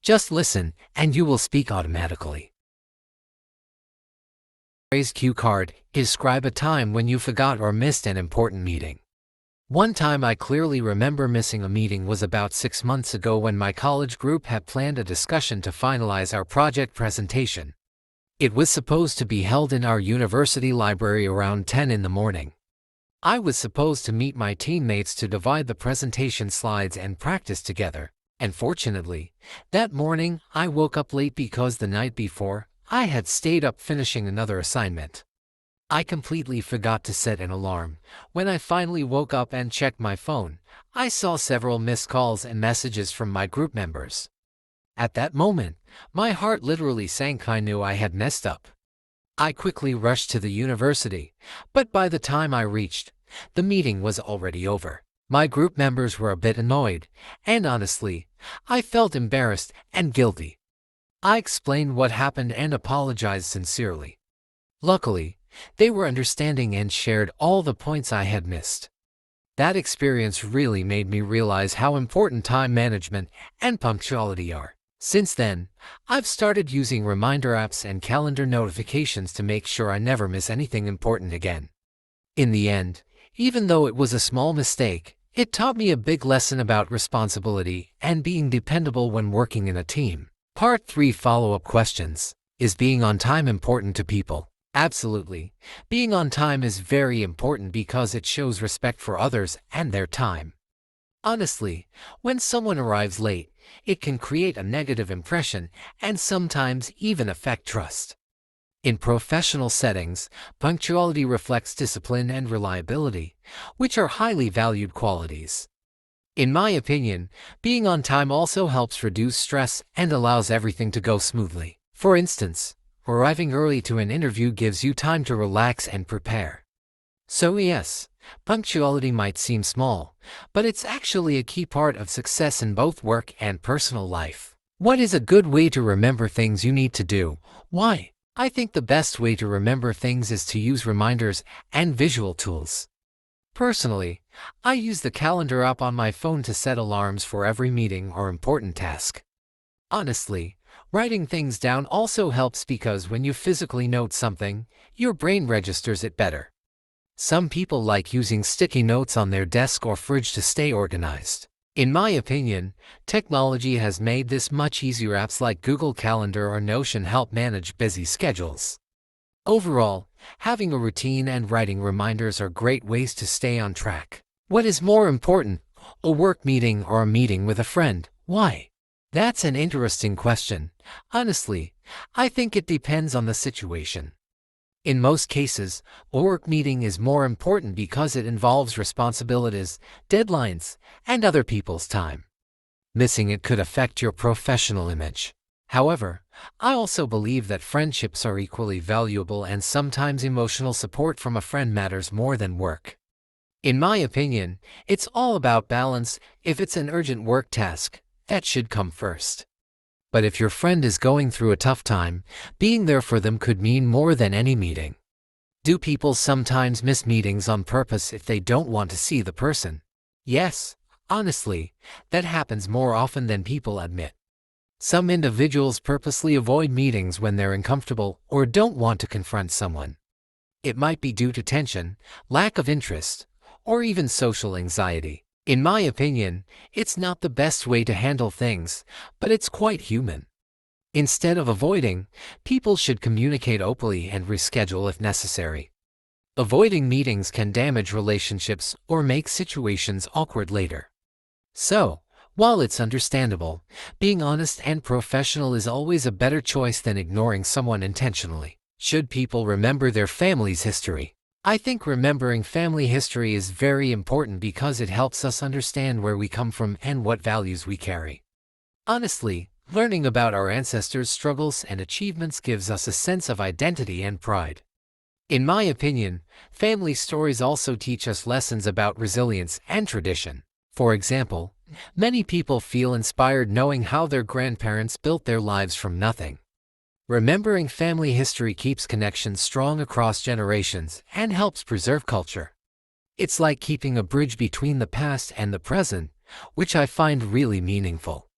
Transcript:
Just listen, and you will speak automatically. Phrase cue card. Describe a time when you forgot or missed an important meeting. One time I clearly remember missing a meeting was about 6 months ago when my college group had planned a discussion to finalize our project presentation. It was supposed to be held in our university library around 10 in the morning. I was supposed to meet my teammates to divide the presentation slides and practice together. And fortunately, that morning I woke up late because the night before, I had stayed up finishing another assignment. I completely forgot to set an alarm. When I finally woke up and checked my phone, I saw several missed calls and messages from my group members. At that moment, my heart literally sank. I knew I had messed up. I quickly rushed to the university, but by the time I reached, the meeting was already over. My group members were a bit annoyed, and honestly, I felt embarrassed and guilty. I explained what happened and apologized sincerely. Luckily, they were understanding and shared all the points I had missed. That experience really made me realize how important time management and punctuality are. Since then, I've started using reminder apps and calendar notifications to make sure I never miss anything important again. In the end, even though it was a small mistake, it taught me a big lesson about responsibility and being dependable when working in a team. Part 3 Follow-up questions. Is being on time important to people? Absolutely. Being on time is very important because it shows respect for others and their time. Honestly, when someone arrives late, it can create a negative impression and sometimes even affect trust. In professional settings, punctuality reflects discipline and reliability, which are highly valued qualities. In my opinion, being on time also helps reduce stress and allows everything to go smoothly. For instance, arriving early to an interview gives you time to relax and prepare. So yes, punctuality might seem small, but it's actually a key part of success in both work and personal life. What is a good way to remember things you need to do? Why? I think the best way to remember things is to use reminders and visual tools. Personally, I use the calendar app on my phone to set alarms for every meeting or important task. Honestly, writing things down also helps because when you physically note something, your brain registers it better. Some people like using sticky notes on their desk or fridge to stay organized. In my opinion, technology has made this much easier. Apps like Google Calendar or Notion help manage busy schedules. Overall, having a routine and writing reminders are great ways to stay on track. What is more important, a work meeting or a meeting with a friend? Why? That's an interesting question. Honestly, I think it depends on the situation. In most cases, a work meeting is more important because it involves responsibilities, deadlines, and other people's time. Missing it could affect your professional image. However, I also believe that friendships are equally valuable and sometimes emotional support from a friend matters more than work. In my opinion, it's all about balance. If it's an urgent work task, that should come first. But if your friend is going through a tough time, being there for them could mean more than any meeting. Do people sometimes miss meetings on purpose if they don't want to see the person? Yes, honestly, that happens more often than people admit. Some individuals purposely avoid meetings when they're uncomfortable or don't want to confront someone. It might be due to tension, lack of interest, or even social anxiety. In my opinion, it's not the best way to handle things, but it's quite human. Instead of avoiding, people should communicate openly and reschedule if necessary. Avoiding meetings can damage relationships or make situations awkward later. So, while it's understandable, being honest and professional is always a better choice than ignoring someone intentionally. Should people remember their family's history? I think remembering family history is very important because it helps us understand where we come from and what values we carry. Honestly, learning about our ancestors' struggles and achievements gives us a sense of identity and pride. In my opinion, family stories also teach us lessons about resilience and tradition. For example, many people feel inspired knowing how their grandparents built their lives from nothing. Remembering family history keeps connections strong across generations and helps preserve culture. It's like keeping a bridge between the past and the present, which I find really meaningful.